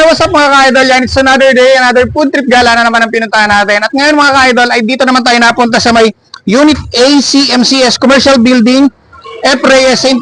what's up mga ka-idol? Yan, it's another day, another food trip gala na naman ang pinuntahan natin. At ngayon mga ka-idol, ay dito naman tayo napunta sa may Unit A, CMCS, Commercial Building, F. Reyes, St.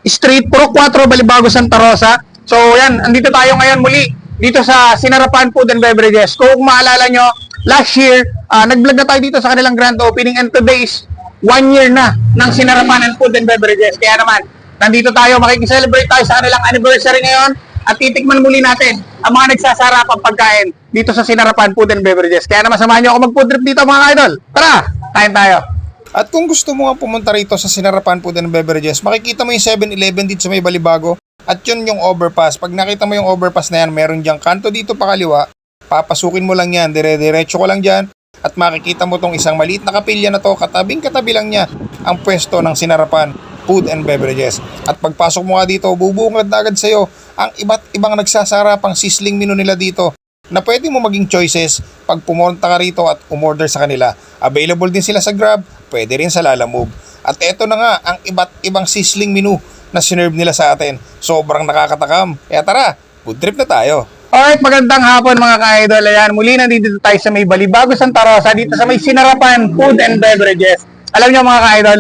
Street, Puro 4, Balibago, Santa Rosa. So yan, andito tayo ngayon muli dito sa Sinarapan Food and Beverages. Kung maalala nyo, last year, nag-vlog na tayo dito sa kanilang grand opening and today is 1 year na ng Sinarapan and Food and Beverages. Kaya naman, nandito tayo, makikiselebrate tayo sa kanilang anniversary ngayon. At titikman muli natin ang mga nagsasarapang pagkain dito sa Sinarapan Food and Beverages. Kaya naman samahan nyo ako mag-food trip dito mga idol. Tara, kain tayo. At kung gusto mo nga pumunta rito sa Sinarapan Food and Beverages, makikita mo yung 7-Eleven dito sa may Balibago. At yun yung overpass. Pag nakita mo yung overpass na yan, meron diyang kanto dito pa kaliwa. Papasukin mo lang yan, dire-diretso ko lang dyan. At makikita mo tong isang maliit na kapilya na to, katabing-katabi lang niya ang pwesto ng Sinarapan Food and Beverages. At pagpasok mo nga dito, bubungad na agad sa'yo ang iba't ibang nagsasarapang sizzling menu nila dito na pwede mo maging choices pag pumunta ka rito at umorder sa kanila. Available din sila sa Grab, pwede rin sa Lalamove. At eto na nga ang iba't ibang sizzling menu na sinerve nila sa atin. Sobrang nakakatakam. Kaya tara, food trip na tayo. Alright, magandang hapon mga ka-idol. Ayan, muli nandito tayo sa may Balibago, Santa Rosa, dito sa may Sinarapan Food and Beverages. Alam nyo mga ka-idol,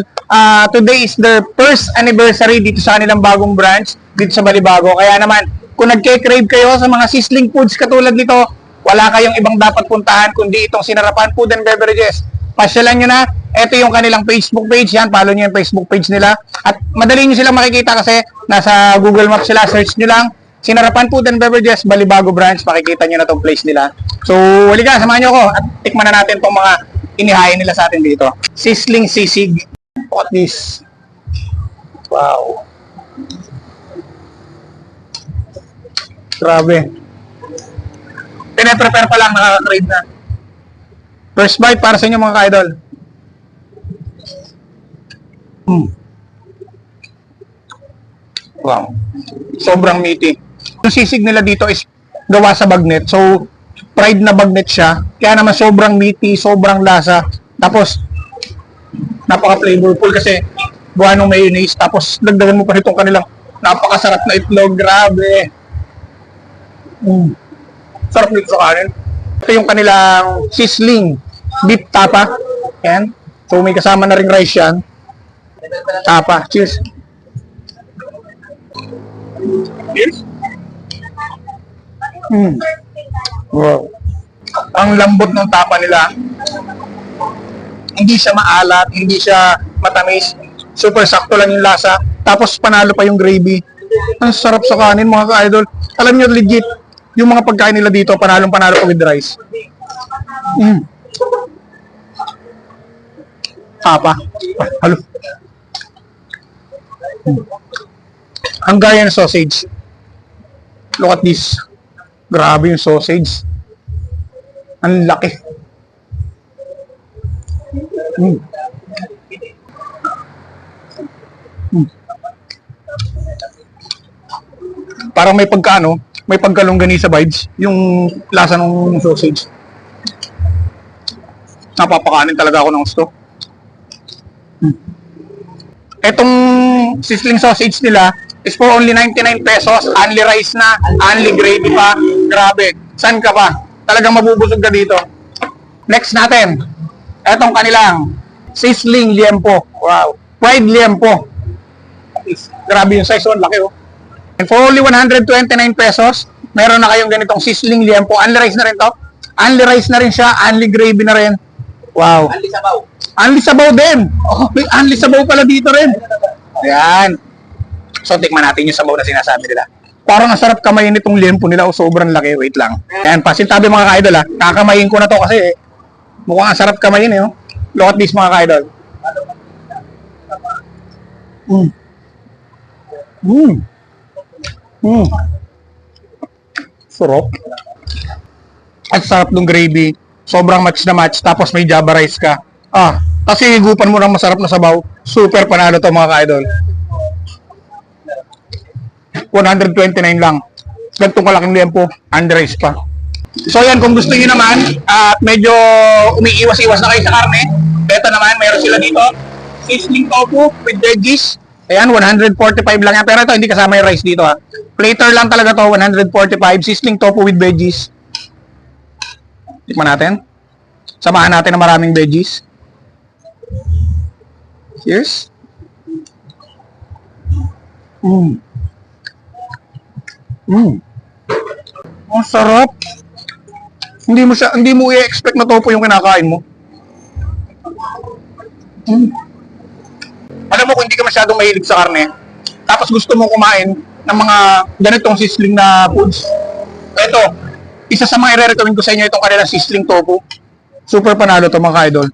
today is their first anniversary dito sa kanilang bagong branch dito sa Balibago. Kaya naman, kung nagke-crave kayo sa mga sizzling foods katulad nito, wala kayong ibang dapat puntahan kundi itong Sinarapan Food and Beverages. Pasyalan nyo na, ito yung kanilang Facebook page, yan, follow nyo yung Facebook page nila. At madali nyo silang makikita kasi nasa Google Maps sila, search nyo lang, Sinarapan Food and Beverages, Balibago branch, makikita nyo na itong place nila. So, halika, samahan nyo ako at tikman na natin itong mga inihain nila sa atin dito. Sizzling sisig. Look at this. Wow. Grabe. Pine-prepare pa lang, nakaka-crave na. First bite para sa inyo mga ka-idol. Wow. Sobrang meaty. Yung sisig nila dito is gawa sa bagnet. So, fried na bagnet siya. Kaya naman sobrang meaty, sobrang lasa. Tapos, napaka-flavorful kasi gawa ng mayonnaise. Tapos, dagdagan mo pa itong kanilang napakasarap na itlog. Grabe. Sarap nito sa kanin. Ito yung kanilang sizzling beef tapa. Yan. So, may kasama na ring rice yan. Tapa. Cheers. Cheers. Wow. Ang lambot ng tapa nila. Hindi siya maalat, hindi siya matamis. Super sakto lang yung lasa. Tapos panalo pa yung gravy. Ang sarap sa kanin mga ka-idol. Alam niyo legit, yung mga pagkain nila dito, panalo pa with rice. Tapa. Halo. Hungarian sausage. Look at this. Grabe yung sausage. Ang laki. Parang may pagkaano, may pagkalongganisa vibes yung lasa ng sausage. Napapakanin talaga ako ng gusto. Etong sizzling sausage nila is for only 99 pesos, only rice na, only gravy pa. Grabe, saan ka pa? Talagang mabubusog ka dito. Next natin, etong kanilang sizzling liempo. Wow, fried liempo. Grabe yung size, oh, laki oh. And for only 129 pesos, meron na kayong ganitong sizzling liempo. Only rice na rin to. Only rice na rin siya, only gravy na rin. Wow. Only sabaw. Only sabaw din. Oh, may only sabaw pala dito rin. Ayan. So, tikman natin yung sabaw na sinasabi nila. Parang ang sarap kamayin itong liempo nila o sobrang laki. Wait lang. Ayan, pasintabi mga ka-idol ha. Kakamayin ko na to kasi mukhang ang sarap kamayin eh. Oh. Look at this mga ka-idol. Sarap. At sarap ng gravy. Sobrang match na match. Tapos may java rice ka. Kasi higupan mo ng masarap na sabaw. Super panalo to mga ka-idol. 129 lang. Ganitong kalaking liempo, and rice pa. So yan, kung gusto niyo naman at medyo umiiwas-iwas na kayo sa karne, beto naman, meron sila dito sizzling tofu with veggies. Ayan, 145 lang yan. Pero ito, hindi kasama yung rice dito ha. Plater lang talaga to, 145. Sizzling tofu with veggies. Tikman natin. Samahan natin ng maraming veggies. Cheers. Ang sarap. Hindi mo i-expect na tofu yung kinakain mo. Alam mo, kung hindi ka masyadong mahilig sa karne, tapos gusto mo kumain ng mga ganitong sizzling na foods, ito, isa sa mga i-recommend ko sa inyo itong kanilang sizzling tofu. Super panalo to mga idol.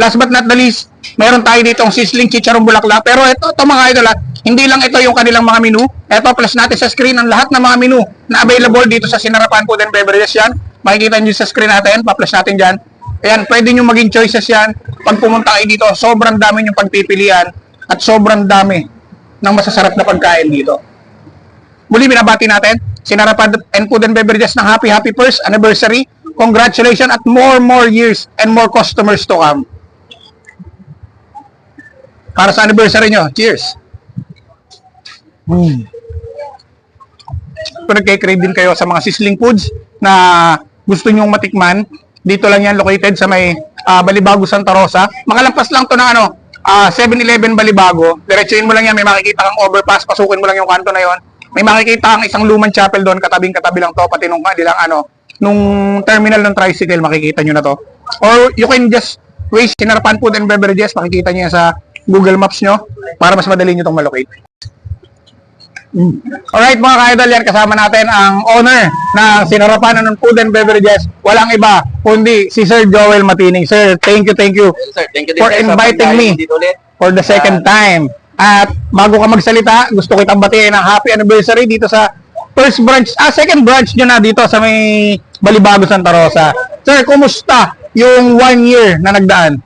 Last but not the least, meron tayo ditong sizzling chicharong bulaklak. Pero ito mga idol hindi lang ito yung kanilang mga menu. Ito, plus natin sa screen ang lahat ng mga menu na available dito sa Sinarapan Food and Beverages yan. Makikita nyo sa screen natin, pa-plus natin dyan. Ayan, pwede nyo maging choices yan. Pag pumunta kayo dito, sobrang dami nyo pagpipilian at sobrang dami ng masasarap na pagkain dito. Muli, binabati natin Sinarapan Food and Beverages ng happy 1st anniversary. Congratulations at more years and more customers to come. Para sa anniversary nyo. Cheers! Kung nagkay-crave din kayo sa mga sizzling foods na gusto nyong matikman, dito lang yan located sa may Balibago, Santa Rosa. Makalampas lang to ng 7-Eleven Balibago. Diretsuhin mo lang yan, may makikita kang overpass, pasukin mo lang yung kanto na yon. May makikita kang isang lumang chapel doon, katabing-katabi lang to, pati nung nung terminal ng tricycle, makikita nyo na to. Or you can just waste Sinarapan Food and Beverages, makikita nyo yan sa Google Maps nyo para mas madali nyo itong malocate. Alright mga ka-idol, yan kasama natin ang owner ng Sinarapan Food and Beverages. Walang iba kundi si Sir Joel Matining. Sir, thank you Sir, thank you for inviting me for the second time. At bago ka magsalita, gusto kitang batiin ng happy anniversary dito sa second branch nyo na dito sa may Balibago, Santa Rosa. Sir, kumusta yung 1 year na nagdaan?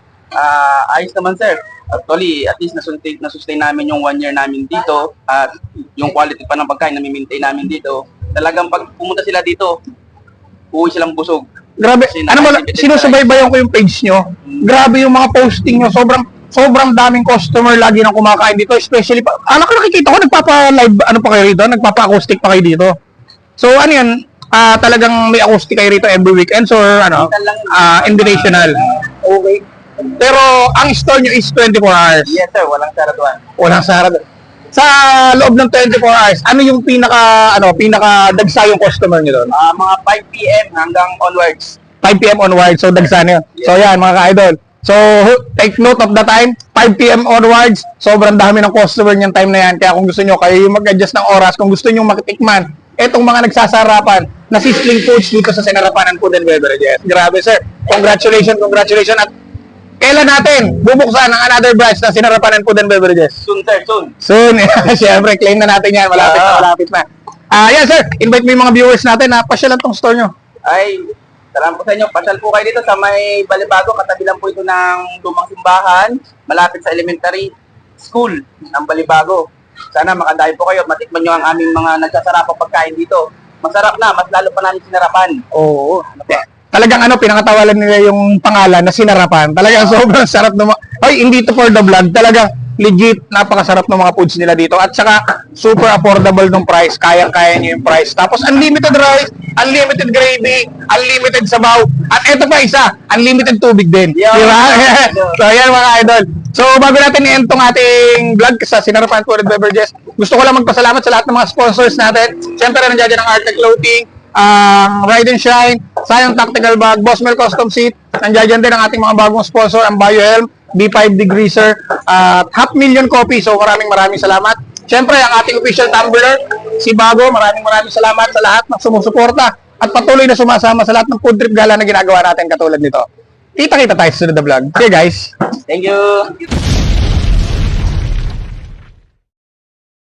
Ayos naman sir. Actually, at least nasustain namin yung 1 year namin dito at yung quality pa ng pagkain na maintain namin dito. Talagang pag pumunta sila dito, uwi silang busog. Grabe, sinusubaybayan ko yung page nyo. Grabe yung mga posting nyo. Sobrang daming customer lagi nang kumakain dito. Especially, nakikita ko, nagpapa-live, pa kayo rito? Nagpapa-acoustic pa kayo dito? So, ano yan? Talagang may acoustic kayo rito every weekends or invitational? Okay. Pero ang store nyo is 24 hours. Yes sir, walang saraduan. Walang sarado. Sa loob ng 24 hours, ano yung pinaka dagsa yung customer nyo doon? Mga 5 p.m. hanggang onwards. 5 p.m. onwards, so dagsa na yun. So yan mga ka-idol. So take note of the time, 5 p.m. onwards, sobrang dami ng customer niyang time na yan. Kaya kung gusto nyo, kayo yung mag-adjust ng oras. Kung gusto nyo makitikman, etong mga nagsasarapan na sizzling foods dito sa Sinarapan Food and Beverages. Grabe sir, congratulations. At kailan natin bubuksan ang another branch na Sinarapan Food and Beverages? Soon sir, soon. Soon. Siyempre, claim na natin yan. Malapit na. Yan sir, invite mo yung mga viewers natin na pasyalan tong store nyo. Ay, salamat po sa inyo. Pasyal po kayo dito sa may Balibago. Katabi lang po ito ng lumang simbahan. Malapit sa elementary school ng Balibago. Sana makadayo po kayo at matikman nyo ang aming mga nagsasarapang pagkain dito. Masarap na, mas lalo pa namin sinarapan. Oo. Talagang pinangatawalan nila yung pangalan na Sinarapan. Talagang sobrang sarap ng hindi to for the vlog. Talagang legit, napakasarap ng mga foods nila dito. At saka, super affordable ng price. Kayang-kaya nyo yung price. Tapos, unlimited rice, unlimited gravy, unlimited sabaw. At eto pa isa, unlimited tubig din. Yeah. Diba? So, yan mga idol. So, bago natin i-end tong ating vlog sa Sinarapan Food and Beverages, gusto ko lang magpasalamat sa lahat ng mga sponsors natin. Siyempre, nandiyan ang Arte Clothing, Ride and Shine, Sayang Tactical Bag, Bossmel Custom Seat. Nandiyan din ang ating mga bagong sponsor, ang BioHelm, B5 Degreaser, at 500,000 Coffee. So maraming salamat. Siyempre, ang ating official tumbler, si Bago, maraming salamat sa lahat ng sumusuporta at patuloy na sumasama sa lahat ng food trip gala na ginagawa natin katulad nito. Kita-kita tayo sa sunod na vlog. Okay guys. Thank you.